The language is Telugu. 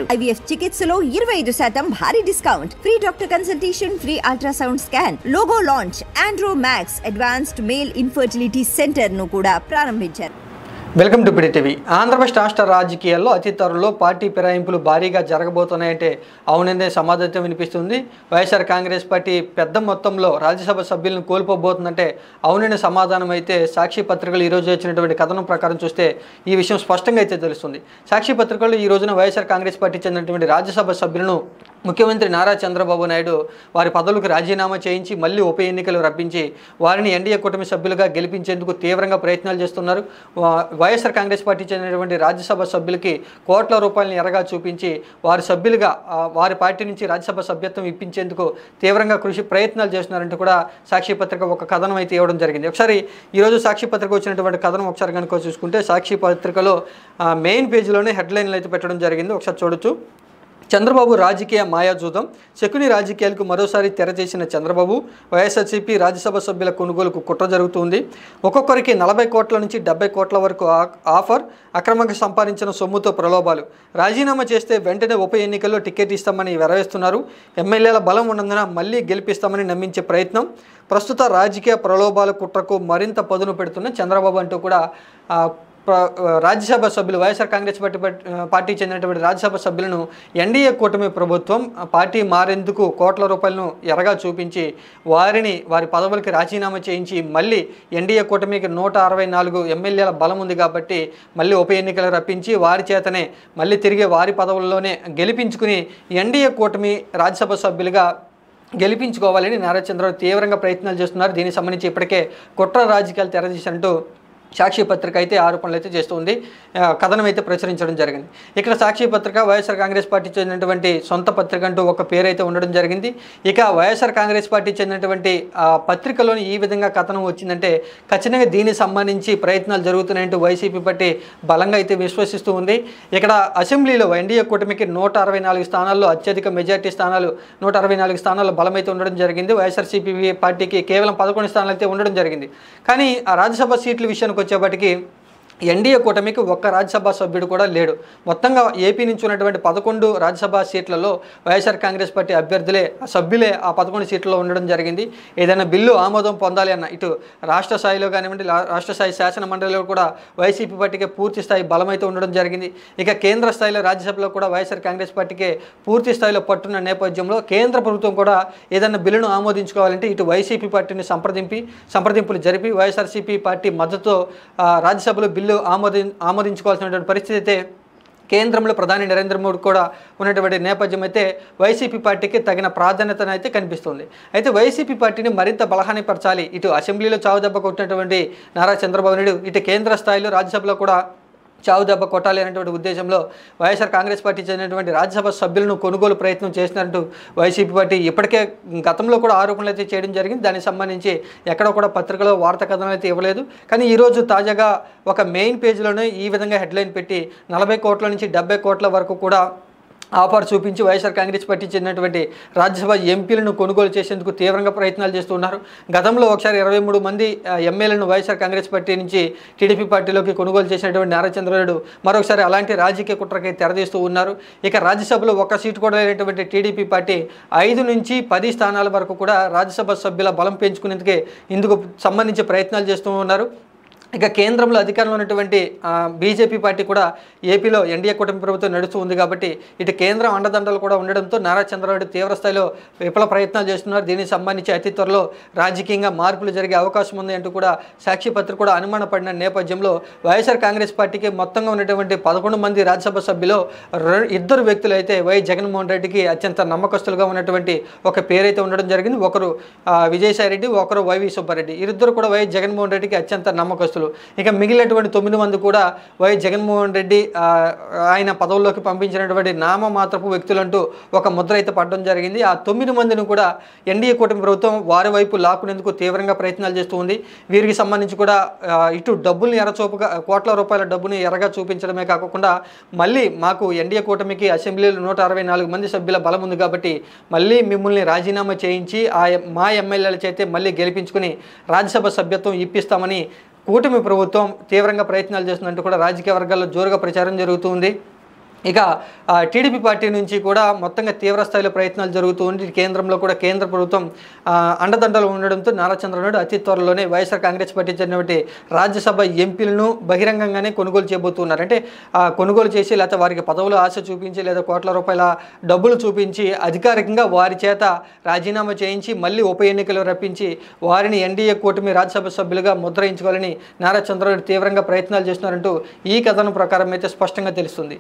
IVF చికిత్సలో 25% భారీ discount, free doctor consultation, free ultrasound scan, logo launch, Andro max advanced male infertility centre ను కూడా ప్రారంభించారు. Welcome to PD TV. Andhra Pradesh రాష్ట్ర రాజకీయాల్లో అతి త్వరలో పార్టీ ఫిరాయింపులు భారీగా జరగబోతున్నాయంటే అవుననే సమాధానం వినిపిస్తుంది. వైఎస్ఆర్ కాంగ్రెస్ పార్టీ పెద్ద మొత్తంలో రాజ్యసభ సభ్యులను కోల్పోబోతుందంటే అవుననే సమాధానం అయితే సాక్షి పత్రికలు ఈరోజు వచ్చినటువంటి కథనం ప్రకారం చూస్తే ఈ విషయం స్పష్టంగా అయితే తెలుస్తుంది. సాక్షి పత్రికలు ఈ రోజున వైఎస్ఆర్ కాంగ్రెస్ పార్టీ చెందినటువంటి రాజ్యసభ సభ్యులను ముఖ్యమంత్రి నారా చంద్రబాబు నాయుడు వారి పదవులకు రాజీనామా చేయించి మళ్ళీ ఉప ఎన్నికలు రప్పించి వారిని ఎన్డీఏ కూటమి సభ్యులుగా గెలిపించేందుకు తీవ్రంగా ప్రయత్నాలు చేస్తున్నారు. వైఎస్ఆర్ కాంగ్రెస్ పార్టీ చెందినటువంటి రాజ్యసభ సభ్యులకి కోట్ల రూపాయలను ఎరగా చూపించి వారి సభ్యులుగా వారి పార్టీ నుంచి రాజ్యసభ సభ్యత్వం ఇప్పించేందుకు తీవ్రంగా ప్రయత్నాలు చేస్తున్నారంటూ కూడా సాక్షి పత్రిక ఒక కథనం అయితే ఇవ్వడం జరిగింది. ఒకసారి ఈరోజు సాక్షి పత్రిక వచ్చినటువంటి కథనం ఒకసారి కనుక చూసుకుంటే సాక్షి పత్రికలో మెయిన్ పేజీలోనే హెడ్లైన్లు అయితే పెట్టడం జరిగింది. ఒకసారి చూడొచ్చు. చంద్రబాబు రాజకీయ మాయాజూదం, శకుని రాజకీయాలకు మరోసారి తెరచేసిన చంద్రబాబు, వైఎస్ఆర్సీపీ రాజ్యసభ సభ్యుల కొనుగోలుకు కుట్ర జరుగుతుంది. ఒక్కొక్కరికి 40 కోట్ల నుంచి 70 కోట్ల వరకు ఆఫర్, అక్రమంగా సంపాదించిన సొమ్ముతో ప్రలోభాలు, రాజీనామా చేస్తే వెంటనే ఉప ఎన్నికల్లో టికెట్ ఇస్తామని వెరవేస్తున్నారు. ఎమ్మెల్యేల బలం ఉన్నందున మళ్ళీ గెలిపిస్తామని నమ్మించే ప్రయత్నం, ప్రస్తుత రాజకీయ ప్రలోభాల కుట్రకు మరింత పదును పెడుతున్న చంద్రబాబు అంటూ కూడా రాజ్యసభ సభ్యులు వైఎస్ఆర్ కాంగ్రెస్ పార్టీ చెందినటువంటి రాజ్యసభ సభ్యులను ఎన్డీఏ కూటమి ప్రభుత్వం పార్టీ మారేందుకు కోట్ల రూపాయలను ఎరగా చూపించి వారి పదవులకి రాజీనామా చేయించి మళ్ళీ ఎన్డీఏ కూటమికి 164 ఎమ్మెల్యేల బలం ఉంది కాబట్టి మళ్ళీ ఉప ఎన్నికలు రప్పించి వారి చేతనే మళ్ళీ తిరిగి వారి పదవుల్లోనే గెలిపించుకుని ఎన్డీఏ కూటమి రాజ్యసభ సభ్యులుగా గెలిపించుకోవాలని నారా చంద్రబాబు తీవ్రంగా ప్రయత్నాలు చేస్తున్నారు. దీనికి సంబంధించి ఇప్పటికే కుట్ర రాజకీయాలు తెరదీసినట్టు సాక్షి పత్రిక అయితే ఆరోపణలు అయితే చేస్తుంది. కథనం అయితే ప్రచురించడం జరిగింది. ఇక్కడ సాక్షి పత్రిక వైఎస్ఆర్ కాంగ్రెస్ పార్టీ చెందినటువంటి సొంత పత్రిక అంటూ ఒక పేరు అయితే ఉండడం జరిగింది. ఇక వైఎస్ఆర్ కాంగ్రెస్ పార్టీ చెందినటువంటి పత్రికలోని ఈ విధంగా కథనం వచ్చిందంటే ఖచ్చితంగా దీనికి సంబంధించి ప్రయత్నాలు జరుగుతున్నాయంటూ వైసీపీ పార్టీ బలంగా అయితే విశ్వసిస్తూ ఉంది. ఇక్కడ అసెంబ్లీలో ఎన్డీఏ కూటమికి 164 స్థానాల్లో అత్యధిక మెజార్టీ స్థానాలు 164 స్థానాల్లో బలమైతే ఉండడం జరిగింది. వైఎస్ఆర్సీపీ పార్టీకి కేవలం 11 స్థానాలు అయితే ఉండడం జరిగింది. కానీ ఆ రాజ్యసభ సీట్ల విషయానికి వచ్చేప్పటికి ఎన్డీఏ కూటమికి ఒక్క రాజ్యసభ సభ్యుడు కూడా లేడు. మొత్తంగా ఏపీ నుంచి ఉన్నటువంటి 11 రాజ్యసభ సీట్లలో వైఎస్ఆర్ కాంగ్రెస్ పార్టీ సభ్యులే ఆ 11 సీట్లలో ఉండడం జరిగింది. ఏదైనా బిల్లు ఆమోదం పొందాలి అన్న ఇటు రాష్ట్ర స్థాయిలో కానివ్వండి, రాష్ట్ర స్థాయి శాసన మండలిలో కూడా వైసీపీ పార్టీకి పూర్తి స్థాయి బలమైతే ఉండడం జరిగింది. ఇక కేంద్ర స్థాయిలో రాజ్యసభలో కూడా వైఎస్ఆర్ కాంగ్రెస్ పార్టీకి పూర్తి స్థాయిలో పట్టున్న నేపథ్యంలో కేంద్ర ప్రభుత్వం కూడా ఏదైనా బిల్లును ఆమోదించుకోవాలంటే ఇటు వైసీపీ పార్టీని సంప్రదింపులు జరిపి వైఎస్ఆర్సీపీ పార్టీ మద్దతుతో రాజ్యసభలో బిల్లు ఆమోదించుకోవాల్సినటువంటి పరిస్థితి అయితే కేంద్రంలో ప్రధాని నరేంద్ర మోడీ కూడా ఉన్నటువంటి నేపథ్యం అయితే వైసీపీ పార్టీకి తగిన ప్రాధాన్యతను అయితే కనిపిస్తుంది. అయితే వైసీపీ పార్టీని మరింత బలహానిపరచాలి, ఇటు అసెంబ్లీలో చావు దెబ్బ కొట్టినటువంటి నారా చంద్రబాబు నాయుడు ఇటు కేంద్ర స్థాయిలో రాజ్యసభలో కూడా చావు దెబ్బ కొట్టాలి అనేటువంటి ఉద్దేశంలో వైఎస్ఆర్ కాంగ్రెస్ పార్టీ చెందినటువంటి రాజ్యసభ సభ్యులను కొనుగోలు ప్రయత్నం చేసినట్టు వైసీపీ పార్టీ ఇప్పటికే గతంలో కూడా ఆరోపణలు అయితే చేయడం జరిగింది. దానికి సంబంధించి ఎక్కడ కూడా పత్రికలో వార్తా కథనం అయితే ఇవ్వలేదు. కానీ ఈరోజు తాజాగా ఒక మెయిన్ పేజీలోనే ఈ విధంగా హెడ్లైన్ పెట్టి 40 కోట్ల నుంచి 70 కోట్ల వరకు కూడా ఆఫర్ చూపించి వైఎస్ఆర్ కాంగ్రెస్ పార్టీ చెందినటువంటి రాజ్యసభ ఎంపీలను కొనుగోలు చేసేందుకు తీవ్రంగా ప్రయత్నాలు చేస్తున్నారు. గతంలో ఒకసారి 23 మంది ఎమ్మెల్యేలను వైఎస్ఆర్ కాంగ్రెస్ పార్టీ నుంచి టీడీపీ పార్టీలోకి కొనుగోలు చేసినటువంటి నారా చంద్రబాబు మరొకసారి అలాంటి రాజకీయ కుట్రకి తెరదీస్తూ ఉన్నారు. ఇక రాజ్యసభలో ఒక్క సీటు కూడా లేనటువంటి టీడీపీ పార్టీ 5 నుంచి 10 స్థానాల వరకు కూడా రాజ్యసభ సభ్యుల బలం ఇందుకు సంబంధించి ప్రయత్నాలు చేస్తూ ఉన్నారు. ఇక కేంద్రంలో అధికారంలో ఉన్నటువంటి బీజేపీ పార్టీ కూడా ఏపీలో ఎన్డీఏ కూటమి ప్రభుత్వం నడుస్తూ ఉంది కాబట్టి ఇటు కేంద్రం అండదండలు కూడా ఉండడంతో నారా చంద్రబాబు తీవ్ర స్థాయిలో విఫల ప్రయత్నాలు చేస్తున్నారు. దీనికి సంబంధించి అతి త్వరలో రాజకీయంగా మార్పులు జరిగే అవకాశం ఉంది అంటూ కూడా సాక్షి పత్రిక కూడా అనుమానపడిన నేపథ్యంలో వైఎస్ఆర్ కాంగ్రెస్ పార్టీకి మొత్తంగా ఉన్నటువంటి 11 మంది రాజ్యసభ సభ్యులు 2 వ్యక్తులు అయితే జగన్మోహన్ రెడ్డికి అత్యంత నమ్మకస్తులుగా ఉన్నటువంటి ఒక పేరైతే ఉండడం జరిగింది. ఒకరు విజయసాయి రెడ్డి, ఒకరు వైవి సుబ్బారెడ్డి. వీరిద్దరు కూడా జగన్మోహన్ రెడ్డికి అత్యంత నమ్మకస్తులు. ఇక మిగిలినటువంటి 9 మంది కూడా జగన్మోహన్ రెడ్డి ఆయన పదవుల్లోకి పంపించినటువంటి నామమాత్రపు వ్యక్తులంటూ ఒక ముద్ర అయితే పడడం జరిగింది. ఆ 9 మందిని కూడా ఎన్డీఏ కూటమి ప్రభుత్వం వారి వైపు లాక్కునేందుకు తీవ్రంగా ప్రయత్నాలు చేస్తూ ఉంది. వీరికి సంబంధించి కూడా ఇటు డబ్బుల్ని ఎరచూపుగా కోట్ల రూపాయల డబ్బుని ఎరగా చూపించడమే కాకుండా మళ్ళీ మాకు ఎన్డీఏ కూటమికి అసెంబ్లీలో 164 మంది సభ్యుల బలం ఉంది కాబట్టి మళ్ళీ మిమ్మల్ని రాజీనామా చేయించి మా ఎమ్మెల్యేల చేతే మళ్ళీ గెలిపించుకుని రాజ్యసభ సభ్యత్వం ఇప్పిస్తామని కూటమి ప్రభుత్వం తీవ్రంగా ప్రయత్నాలు చేస్తున్నట్టు కూడా రాజకీయ వర్గాల్లో జోరుగా ప్రచారం జరుగుతుంది. ఇక టీడీపీ పార్టీ నుంచి కూడా మొత్తంగా తీవ్రస్థాయిలో ప్రయత్నాలు జరుగుతూ ఉండి కేంద్రంలో కూడా కేంద్ర ప్రభుత్వం అండదండలు ఉండడంతో నారా చంద్రబాబు అతి త్వరలోనే వైఎస్ఆర్ కాంగ్రెస్ పార్టీ చెందినటువంటి రాజ్యసభ ఎంపీలను బహిరంగంగానే కొనుగోలు చేయబోతున్నారు. అంటే కొనుగోలు చేసి లేకపోతే వారికి పదవులు ఆశ చూపించి లేదా కోట్ల రూపాయల డబ్బులు చూపించి అధికారికంగా వారి చేత రాజీనామా చేయించి మళ్ళీ ఉప ఎన్నికలు రప్పించి వారిని ఎన్డీఏ కూటమి రాజ్యసభ సభ్యులుగా ముద్రయించుకోవాలని నారా చంద్రబాబు తీవ్రంగా ప్రయత్నాలు చేస్తున్నారంటూ ఈ కథనం ప్రకారం అయితే స్పష్టంగా తెలుస్తుంది.